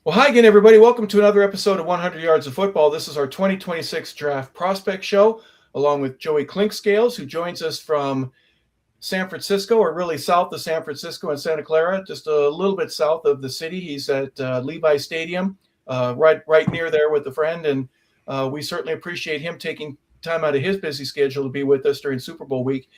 Well, hi again, everybody. Welcome to another episode of 100 Yards of Football. This is our 2026 Draft Prospect Show, along with Joey Clinkscales, who joins us from San Francisco, or really south of San Francisco in Santa Clara, just a little bit south of the city. He's at Levi Stadium, right near there with a friend, and we certainly appreciate him taking time out of his busy schedule to be with us during Super Bowl week.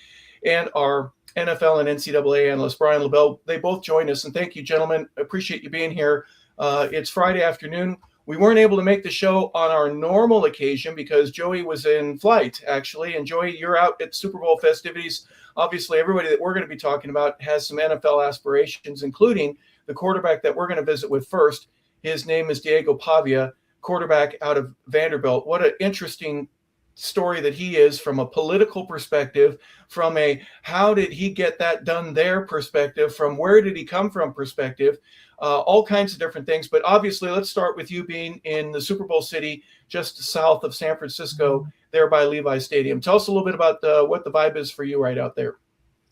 And our NFL and NCAA analyst, Brian LeBel, they both join us. And thank you, gentlemen. Appreciate you being here. It's Friday afternoon. We weren't able to make the show on our normal occasion because Joey was in flight, actually. And Joey, you're out at Super Bowl festivities. Obviously, everybody that we're going to be talking about has some NFL aspirations, including the quarterback that we're going to visit with first. His name is Diego Pavia, quarterback out of Vanderbilt. What an interesting story that he is from a political perspective, from a how did he get that done there perspective, from where did he come from perspective, all kinds of different things. But obviously, let's start with you being in the Super Bowl city just south of San Francisco, there by Levi Stadium. Tell us a little bit about what the vibe is for you right out there.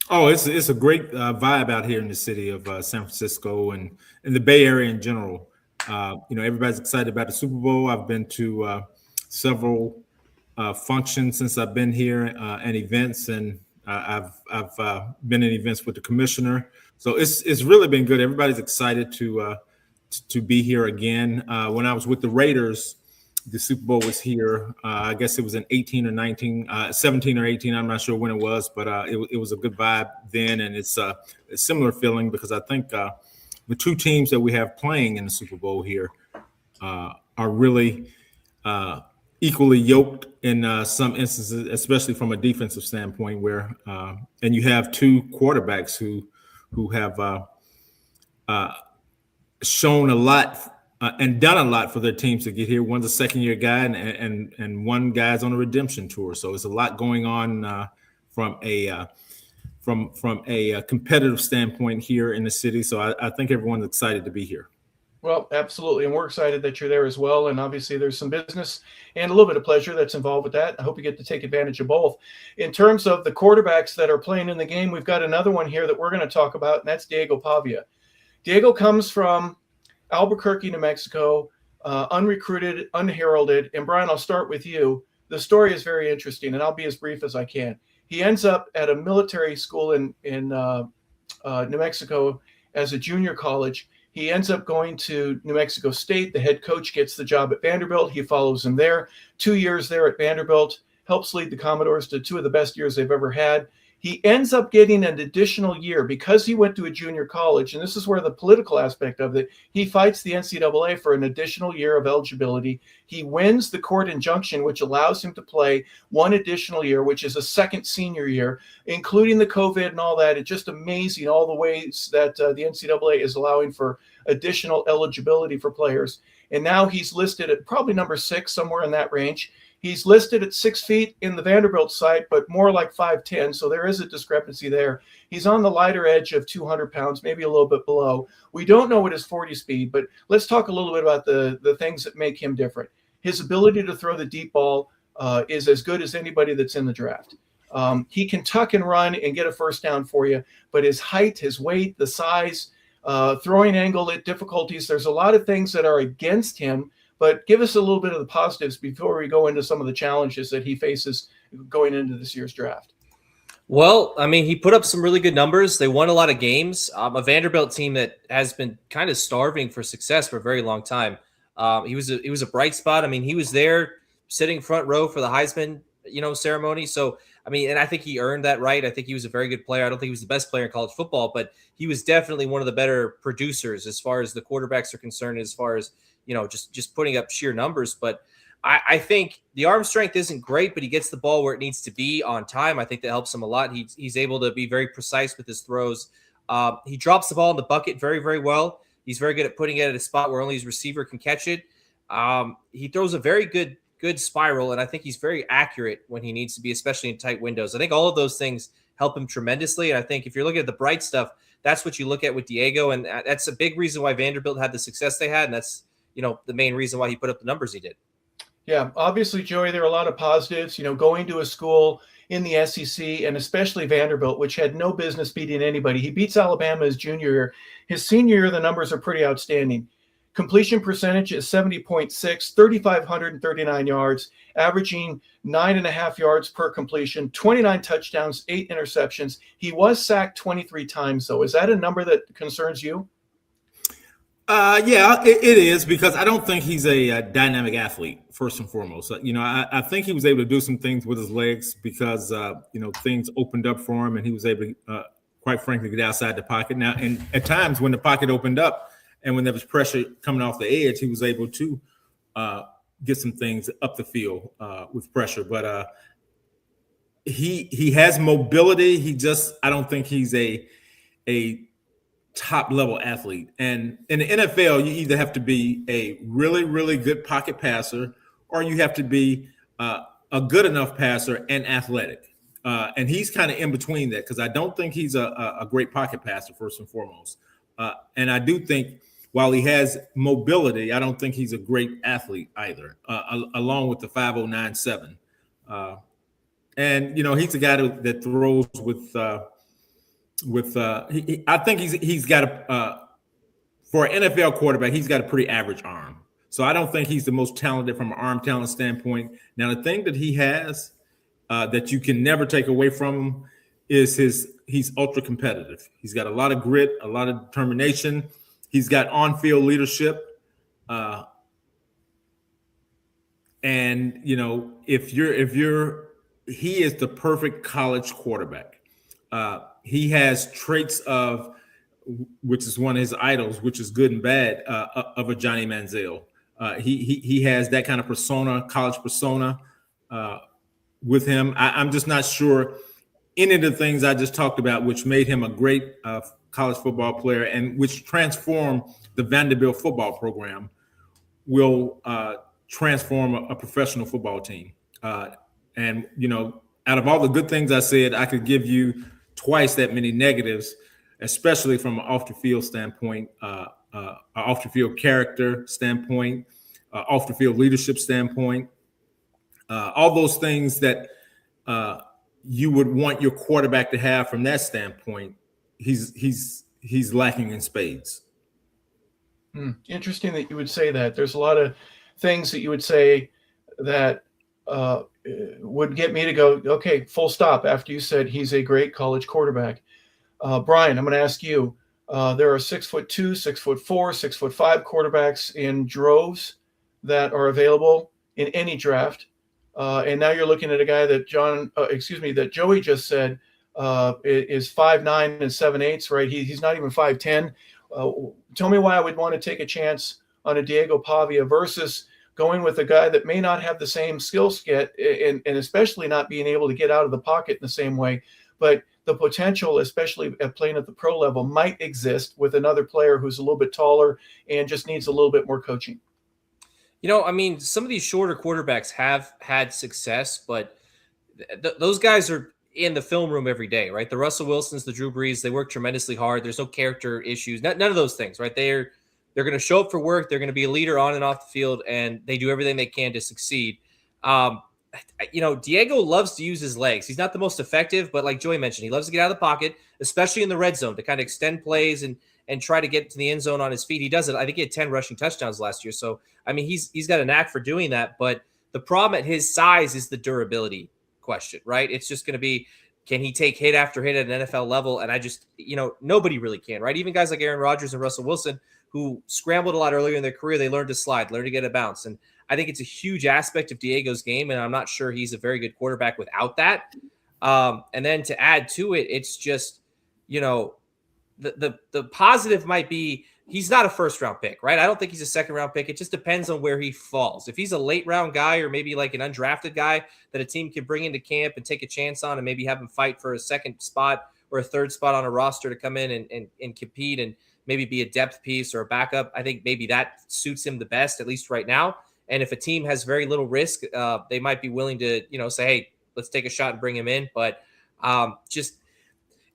Oh, it's a great vibe out here in the city of San Francisco and in the Bay Area in general. Everybody's excited about the Super Bowl. I've been to several functions since I've been here and events, and I've been in events with the commissioner. So it's really been good. Everybody's excited to be here again. When I was with the Raiders, the Super Bowl was here. I guess it was in 18 or 19, 17 or 18. I'm not sure when it was, but it was a good vibe then. And it's a similar feeling because I think the two teams that we have playing in the Super Bowl here are really equally yoked in some instances, especially from a defensive standpoint, where and you have two quarterbacks who have shown a lot and done a lot for their teams to get here. One's a second-year guy, and one guy's on a redemption tour. So it's a lot going on from a competitive standpoint here in the city. So I think everyone's excited to be here. Well, absolutely. And we're excited that you're there as well. And obviously there's some business and a little bit of pleasure that's involved with that. I hope you get to take advantage of both. In terms of the quarterbacks that are playing in the game, we've got another one here that we're going to talk about, and that's Diego Pavia. Diego comes from Albuquerque, New Mexico, unrecruited, unheralded. And Brian, I'll start with you. The story is very interesting, and I'll be as brief as I can. He ends up at a military school in New Mexico as a junior college. He ends up going to New Mexico State. The head coach gets the job at Vanderbilt. He follows him there. 2 years there at Vanderbilt, helps lead the Commodores to two of the best years they've ever had. He ends up getting an additional year because he went to a junior college, and this is where the political aspect of it, he fights the NCAA for an additional year of eligibility. He wins the court injunction, which allows him to play one additional year, which is a second senior year, including the COVID and all that. It's just amazing all the ways that the NCAA is allowing for additional eligibility for players. And now he's listed at probably number 6, somewhere in that range. He's listed at 6 feet in the Vanderbilt site, but more like 5'10", so there is a discrepancy there. He's on the lighter edge of 200 pounds, maybe a little bit below. We don't know what his 40 speed, but let's talk a little bit about the things that make him different. His ability to throw the deep ball is as good as anybody that's in the draft. He can tuck and run and get a first down for you, but his height, his weight, the size, throwing angle difficulties, there's a lot of things that are against him. But give us a little bit of the positives before we go into some of the challenges that he faces going into this year's draft. Well, I mean, he put up some really good numbers. They won a lot of games. A Vanderbilt team that has been kind of starving for success for a very long time. He was a bright spot. I mean, he was there sitting front row for the Heisman, ceremony. So, I mean, and I think he earned that right. I think he was a very good player. I don't think he was the best player in college football, but he was definitely one of the better producers as far as the quarterbacks are concerned, as far as just putting up sheer numbers. But I think the arm strength isn't great, but he gets the ball where it needs to be on time. I think that helps him a lot. He's able to be very precise with his throws. He drops the ball in the bucket very, very well. He's very good at putting it at a spot where only his receiver can catch it. He throws a very good spiral, and I think he's very accurate when he needs to be, especially in tight windows. I think all of those things help him tremendously. And I think if you're looking at the bright stuff, that's what you look at with Diego. And that's a big reason why Vanderbilt had the success they had. And that's, the main reason why he put up the numbers he did. Yeah, obviously, Joey, there are a lot of positives, going to a school in the SEC and especially Vanderbilt, which had no business beating anybody. He beats Alabama his junior year. His senior year, the numbers are pretty outstanding. Completion percentage is 70.6, 3,539 yards, averaging 9.5 yards per completion, 29 touchdowns, 8 interceptions. He was sacked 23 times, though. Is that a number that concerns you? Yeah, it is, because I don't think he's a dynamic athlete, first and foremost. I think he was able to do some things with his legs because, things opened up for him and he was able to, quite frankly, get outside the pocket. Now, and at times when the pocket opened up and when there was pressure coming off the edge, he was able to get some things up the field with pressure. But he has mobility. I don't think he's a top level athlete. And in the NFL, you either have to be a really, really good pocket passer, or you have to be a good enough passer and athletic. And he's kind of in between that, because I don't think he's a great pocket passer, first and foremost. And I do think while he has mobility, I don't think he's a great athlete either, along with the 5.097. And, he's a guy that throws I think he's got for an NFL quarterback, he's got a pretty average arm. So I don't think he's the most talented from an arm talent standpoint. Now, the thing that he has that you can never take away from him is he's ultra competitive. He's got a lot of grit, a lot of determination. He's got on-field leadership. And, he is the perfect college quarterback. He has traits which is one of his idols, which is good and bad, of a Johnny Manziel. He has that kind of persona, college persona, with him. I'm just not sure any of the things I just talked about, which made him a great college football player and which transformed the Vanderbilt football program, will transform a professional football team. And, out of all the good things I said, I could give you twice that many negatives, especially from an off the field standpoint, off the field character standpoint, off the field leadership standpoint, all those things that you would want your quarterback to have from that standpoint. He's lacking in spades. Interesting that you would say that. There's a lot of things that you would say that would get me to go, okay, full stop, after you said he's a great college quarterback. Brian, I'm going to ask you, there are 6'2", 6'4", 6'5" quarterbacks in droves that are available in any draft. And now you're looking at a guy that that Joey just said is 5'9" and 7/8", right? He's not even 5'10". Tell me why I would want to take a chance on a Diego Pavia versus going with a guy that may not have the same skill set and especially not being able to get out of the pocket in the same way. But the potential, especially at playing at the pro level, might exist with another player who's a little bit taller and just needs a little bit more coaching. Some of these shorter quarterbacks have had success, but those guys are in the film room every day, right? The Russell Wilsons, the Drew Brees, they work tremendously hard. There's no character issues, none of those things, right? They're going to show up for work. They're going to be a leader on and off the field, and they do everything they can to succeed. Diego loves to use his legs. He's not the most effective, but like Joey mentioned, he loves to get out of the pocket, especially in the red zone, to kind of extend plays and try to get to the end zone on his feet. He does it. I think he had 10 rushing touchdowns last year. So, he's got a knack for doing that. But the problem at his size is the durability question, right? It's just going to be, can he take hit after hit at an NFL level? And I just, nobody really can, right? Even guys like Aaron Rodgers and Russell Wilson, who scrambled a lot earlier in their career, they learned to slide, learn to get a bounce. And I think it's a huge aspect of Diego's game, and I'm not sure he's a very good quarterback without that. And then to add to it, it's just, the positive might be he's not a first-round pick, right? I don't think he's a second-round pick. It just depends on where he falls. If he's a late-round guy or maybe like an undrafted guy that a team can bring into camp and take a chance on and maybe have him fight for a second spot or a third spot on a roster to come in and compete and maybe be a depth piece or a backup, I think maybe that suits him the best, at least right now. And if a team has very little risk, they might be willing to, say, hey, let's take a shot and bring him in. But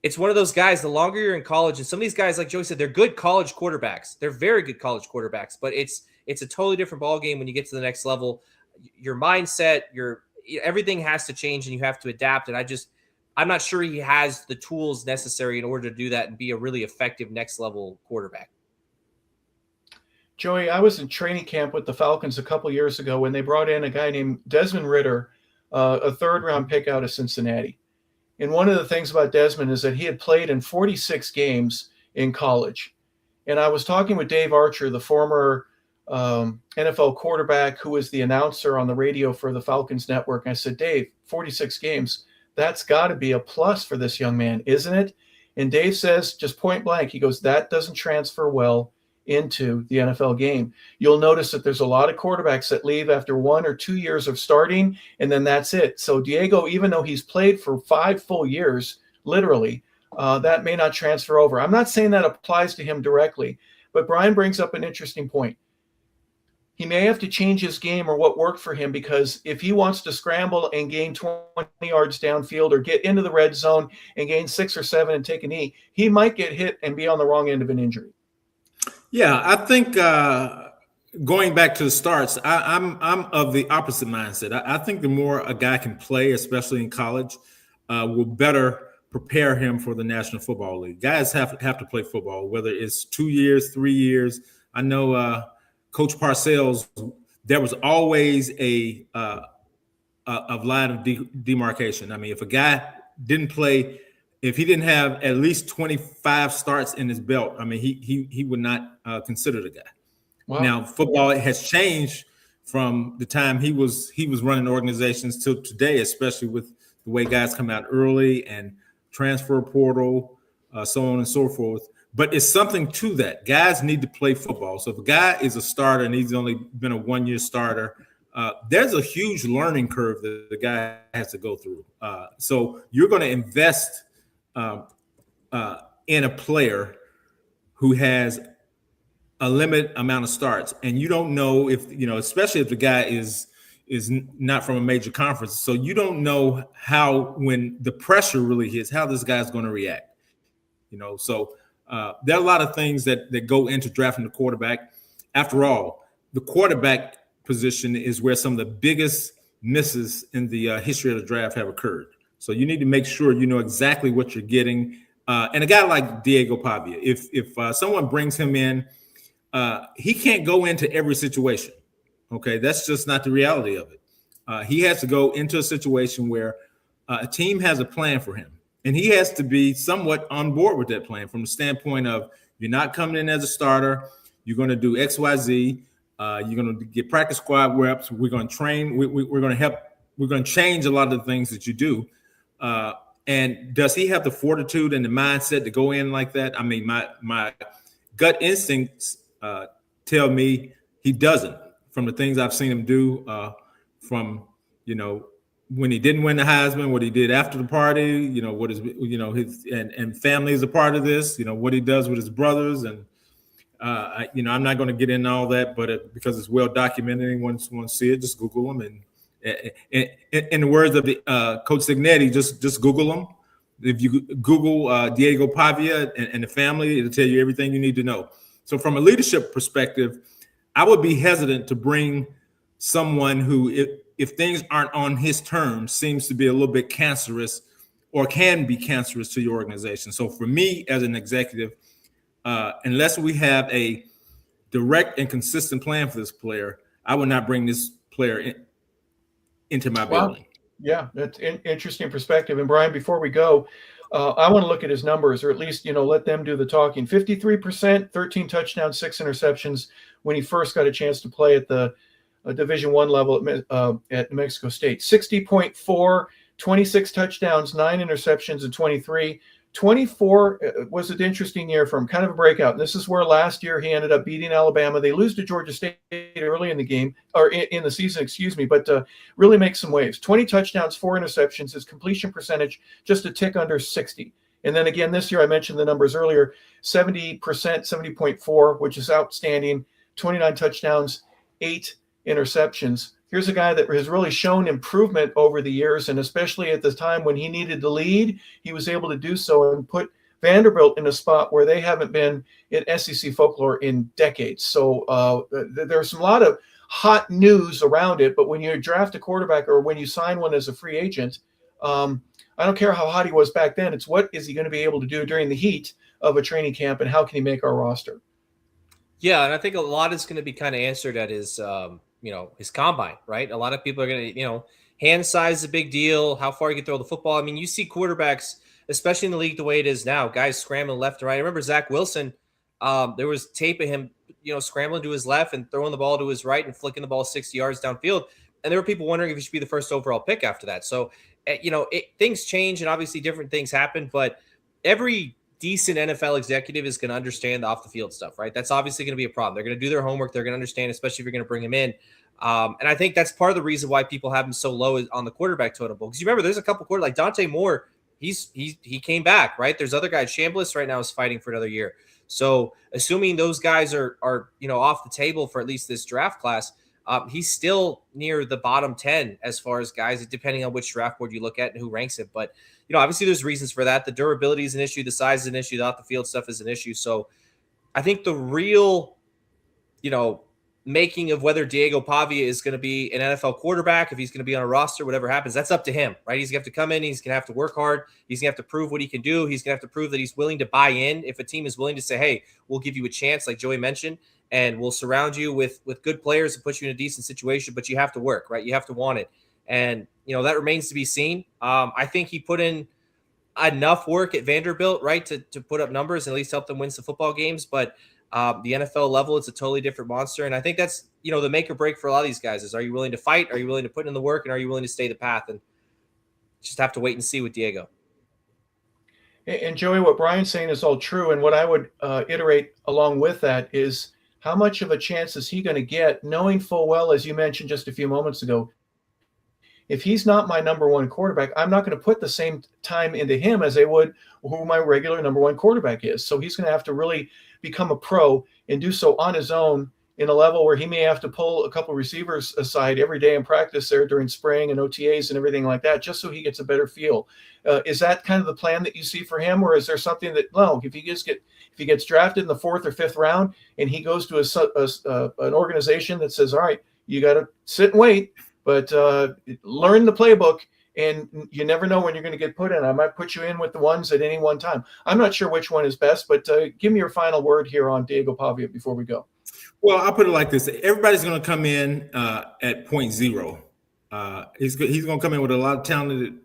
it's one of those guys, the longer you're in college, and some of these guys, like Joey said, they're good college quarterbacks. They're very good college quarterbacks, but it's a totally different ballgame when you get to the next level. Your mindset, everything has to change and you have to adapt. And I'm not sure he has the tools necessary in order to do that and be a really effective next level quarterback. Joey, I was in training camp with the Falcons a couple years ago when they brought in a guy named Desmond Ritter, a third-round pick out of Cincinnati. And one of the things about Desmond is that he had played in 46 games in college. And I was talking with Dave Archer, the former NFL quarterback who was the announcer on the radio for the Falcons network. And I said, Dave, 46 games, that's got to be a plus for this young man, isn't it? And Dave says, just point blank, he goes, that doesn't transfer well into the NFL game. You'll notice that there's a lot of quarterbacks that leave after 1 or 2 years of starting, and then that's it. So Diego, even though he's played for 5 full years, literally, that may not transfer over. I'm not saying that applies to him directly, but Brian brings up an interesting point. He may have to change his game or what worked for him, because if he wants to scramble and gain 20 yards downfield or get into the red zone and gain 6 or 7 and take a knee, he might get hit and be on the wrong end of an injury. Yeah, I think going back to the starts, I'm of the opposite mindset. I think the more a guy can play, especially in college, will better prepare him for the National Football League. Guys have to play football, whether it's 2 years, 3 years. I know Coach Parcells, there was always a line of demarcation. I mean, if a guy didn't play, if he didn't have at least 25 starts in his belt, I mean, he would not consider the guy. Wow. Now, football has changed from the time he was running organizations till today, especially with the way guys come out early and transfer portal, so on and so forth. But it's something to that. Guys need to play football. So if a guy is a starter and he's only been a 1-year starter, there's a huge learning curve that the guy has to go through. So you're going to invest in a player who has a limited amount of starts, and you don't know if, especially if the guy is not from a major conference. So you don't know how, when the pressure really hits, how this guy's going to react. So there are a lot of things that go into drafting the quarterback. After all, the quarterback position is where some of the biggest misses in the history of the draft have occurred. So you need to make sure you know exactly what you're getting. And a guy like Diego Pavia, if someone brings him in, he can't go into every situation. Okay, that's just not the reality of it. He has to go into a situation where a team has a plan for him, and he has to be somewhat on board with that plan from the standpoint of, you're not coming in as a starter. You're going to do X, Y, Z. You're going to get practice squad reps. We're going to train. We're going to help. We're going to change a lot of the things that you do. And does he have the fortitude and the mindset to go in like that? I mean, my gut instincts tell me he doesn't, from the things I've seen him do, from, when he didn't win the Heisman, what he did after the party, what is, his and family is a part of this, what he does with his brothers. And, I'm not going to get into all that, but because it's well documented, anyone wants to see it, just Google them. And in the words of the Coach Signetti, just Google them. If you Google Diego Pavia and the family, it'll tell you everything you need to know. So from a leadership perspective, I would be hesitant to bring someone who, if things aren't on his terms, seems to be a little bit cancerous or can be cancerous to your organization. So for me as an executive, unless we have a direct and consistent plan for this player, I would not bring this player into my building. Yeah, that's an interesting perspective. And Brian, before we go, I want to look at his numbers, or at least, let them do the talking. 53%, 13 touchdowns, 6 interceptions when he first got a chance to play at the Division I level at New Mexico State. 60.4, 26 touchdowns, 9 interceptions, and 23. 24 was an interesting year for him, kind of a breakout. And this is where last year he ended up beating Alabama. They lose to Georgia State early in the game, or in the season, but really makes some waves. 20 touchdowns, 4 interceptions. His completion percentage just a tick under 60. And then again, this year, I mentioned the numbers earlier, 70%, 70.4, which is outstanding. 29 touchdowns, 8 interceptions. Here's a guy that has really shown improvement over the years, and especially at the time when he needed to lead, he was able to do so and put Vanderbilt in a spot where they haven't been in SEC folklore in decades. So there's a lot of hot news around it, but when you draft a quarterback or when you sign one as a free agent, I don't care how hot he was back then. It's what is he going to be able to do during the heat of a training camp, and how can he make our roster? Yeah, and I think a lot is going to be kind of answered at his, his combine, right? A lot of people are going to, hand size is a big deal. How far you can throw the football. I mean, you see quarterbacks, especially in the league the way it is now, guys scrambling left and right. I remember Zach Wilson. There was tape of him, scrambling to his left and throwing the ball to his right and flicking the ball 60 yards downfield. And there were people wondering if he should be the first overall pick after that. So, things change and obviously different things happen, but every decent NFL executive is going to understand the off the field stuff, right? That's obviously going to be a problem. They're going to do their homework. They're going to understand, especially if you're going to bring him in. And I think that's part of the reason why people have him so low on the quarterback totem pole. Because you remember, there's a couple quarterbacks like Dante Moore. He came back, right? There's other guys. Chambliss right now is fighting for another year. So assuming those guys are off the table for at least this draft class, he's still near the bottom 10 as far as guys, depending on which draft board you look at and who ranks it. But, obviously there's reasons for that. The durability is an issue. The size is an issue. The off the field stuff is an issue. So I think the real, making of whether Diego Pavia is going to be an NFL quarterback, if he's going to be on a roster, whatever happens, that's up to him, right? He's going to have to come in. He's going to have to work hard. He's going to have to prove what he can do. He's going to have to prove that he's willing to buy in. If a team is willing to say, hey, we'll give you a chance, like Joey mentioned, and we'll surround you with good players and put you in a decent situation, but you have to work, right? You have to want it. And, that remains to be seen. I think he put in enough work at Vanderbilt, right, to put up numbers and at least help them win some football games. But the NFL level, it's a totally different monster. And I think that's, the make or break for a lot of these guys is, are you willing to fight? Are you willing to put in the work? And are you willing to stay the path? And just have to wait and see with Diego. And Joey, what Brian's saying is all true. And what I would iterate along with that is, how much of a chance is he going to get, knowing full well, as you mentioned just a few moments ago, if he's not my number one quarterback, I'm not going to put the same time into him as I would who my regular number one quarterback is. So he's going to have to really become a pro and do so on his own in a level where he may have to pull a couple receivers aside every day in practice there during spring and OTAs and everything like that, just so he gets a better feel. Is that kind of the plan that you see for him? Or is there something that, no, if he gets drafted in the 4th or 5th round and he goes to an organization that says, all right, you got to sit and wait, but learn the playbook, and you never know when you're going to get put in. I might put you in with the ones at any one time. I'm not sure which one is best, but give me your final word here on Diego Pavia before we go. Well, I'll put it like this. Everybody's going to come in at 0.0. He's going to come in with a lot of talented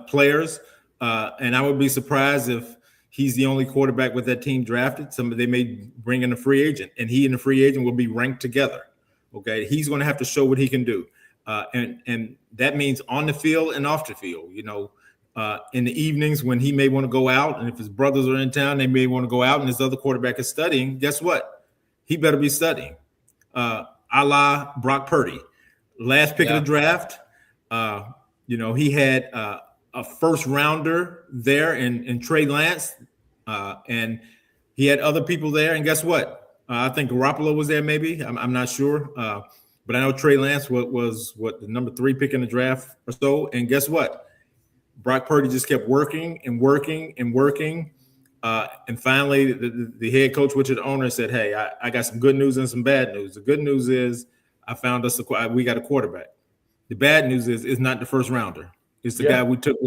players, and I would be surprised if he's the only quarterback with that team drafted. They may bring in a free agent, and he and the free agent will be ranked together. Okay, he's going to have to show what he can do, and that means on the field and off the field. In the evenings when he may want to go out, and if his brothers are in town, they may want to go out, and his other quarterback is studying. Guess what? He better be studying. A la Brock Purdy, last pick of the draft. He had a first rounder there in Trey Lance, and he had other people there. And guess what? I think Garoppolo was there, maybe. I'm not sure. But I know Trey Lance was the number 3 pick in the draft or so. And guess what? Brock Purdy just kept working and working and working. And finally, the head coach, which is the owner, said, hey, I got some good news and some bad news. The good news is we got a quarterback. The bad news is it's not the first rounder. It's the guy we took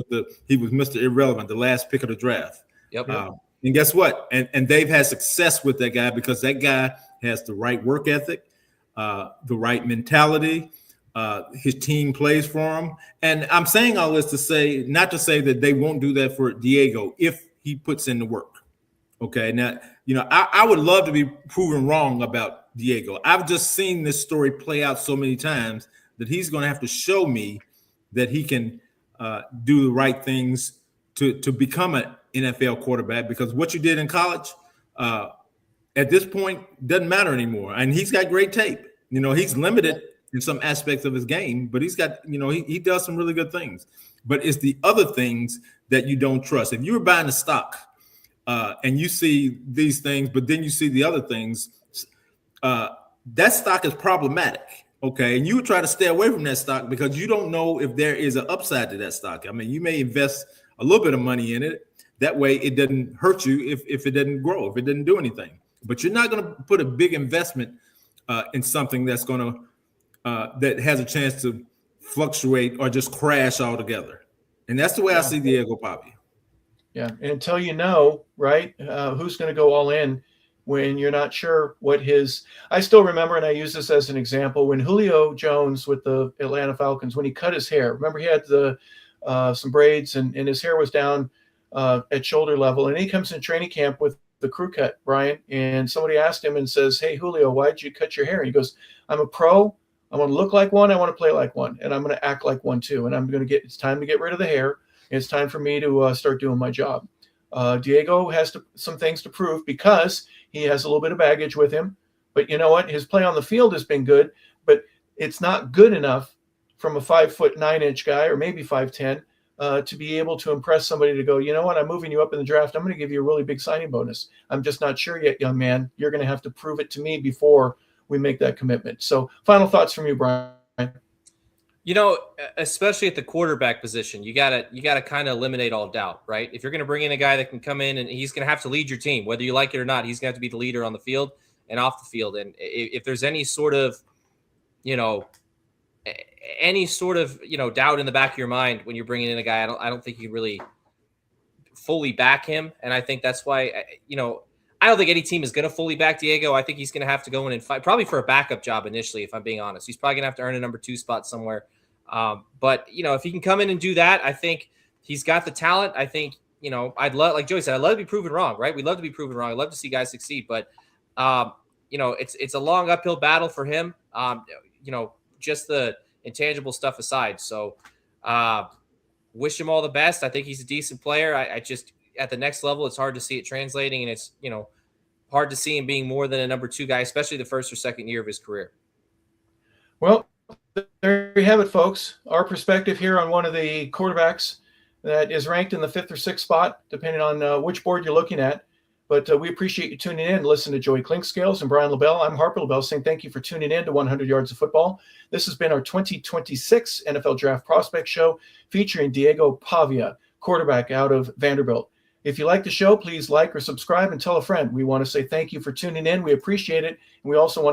he was Mr. Irrelevant, the last pick of the draft. Yep. And guess what? And they've had success with that guy because that guy has the right work ethic, the right mentality. His team plays for him. And I'm saying all this not to say that they won't do that for Diego if he puts in the work. Okay. Now, I would love to be proven wrong about Diego. I've just seen this story play out so many times that he's going to have to show me that he can do the right things to become an NFL quarterback, because what you did in college at this point doesn't matter anymore. And he's got great tape. He's limited in some aspects of his game, but he's got, he does some really good things. But it's the other things that you don't trust. If you were buying a stock and you see these things, but then you see the other things, that stock is problematic. Okay. And you would try to stay away from that stock because you don't know if there is an upside to that stock. I mean, you may invest a little bit of money in it. That way it doesn't hurt you if it doesn't grow, if it didn't do anything. But you're not going to put a big investment in something that's going to that has a chance to fluctuate or just crash altogether. And that's the way I see Diego Pavia. Yeah, and until right, who's going to go all in, when you're not sure what his. I still remember, and I use this as an example, when Julio Jones with the Atlanta Falcons, when he cut his hair. Remember, he had some braids, and his hair was down at shoulder level, and he comes in training camp with the crew cut, Brian, and somebody asked him and says, "Hey, Julio, why'd you cut your hair?" And he goes, "I'm a pro. I want to look like one. I want to play like one, and I'm going to act like one too. And it's time to get rid of the hair. It's time for me to start doing my job." Diego has some things to prove because he has a little bit of baggage with him. But you know what? His play on the field has been good, but it's not good enough from a 5'9" guy, or maybe 5'10", to be able to impress somebody to go, you know what? I'm moving you up in the draft. I'm going to give you a really big signing bonus. I'm just not sure yet, young man. You're going to have to prove it to me before we make that commitment. So final thoughts from you, Brian. You know, especially at the quarterback position, you gotta kind of eliminate all doubt, right? If you're going to bring in a guy that can come in and he's going to have to lead your team, whether you like it or not, he's going to have to be the leader on the field and off the field. And if there's any sort of, doubt in the back of your mind when you're bringing in a guy, I don't think you can really fully back him. And I think that's why, I don't think any team is going to fully back Diego. I think he's going to have to go in and fight, probably for a backup job initially, if I'm being honest. He's probably going to have to earn a number 2 spot somewhere. But if he can come in and do that, I think he's got the talent. I think, I'd love, like Joey said, I'd love to be proven wrong, right? We'd love to be proven wrong. I'd love to see guys succeed. But, it's a long uphill battle for him, just the intangible stuff aside. So wish him all the best. I think he's a decent player. I just, at the next level, it's hard to see it translating, and it's, hard to see him being more than a number 2 guy, especially the first or second year of his career. Well, there you have it, folks. Our perspective here on one of the quarterbacks that is ranked in the 5th or 6th spot, depending on which board you're looking at. But we appreciate you tuning in. Listen to Joey Clinkscales and Brian LeBel. I'm Harper LeBel saying thank you for tuning in to 100 Yards of Football. This has been our 2026 NFL Draft Prospect Show featuring Diego Pavia, quarterback out of Vanderbilt. If you like the show, please like or subscribe and tell a friend. We want to say thank you for tuning in. We appreciate it. And we also want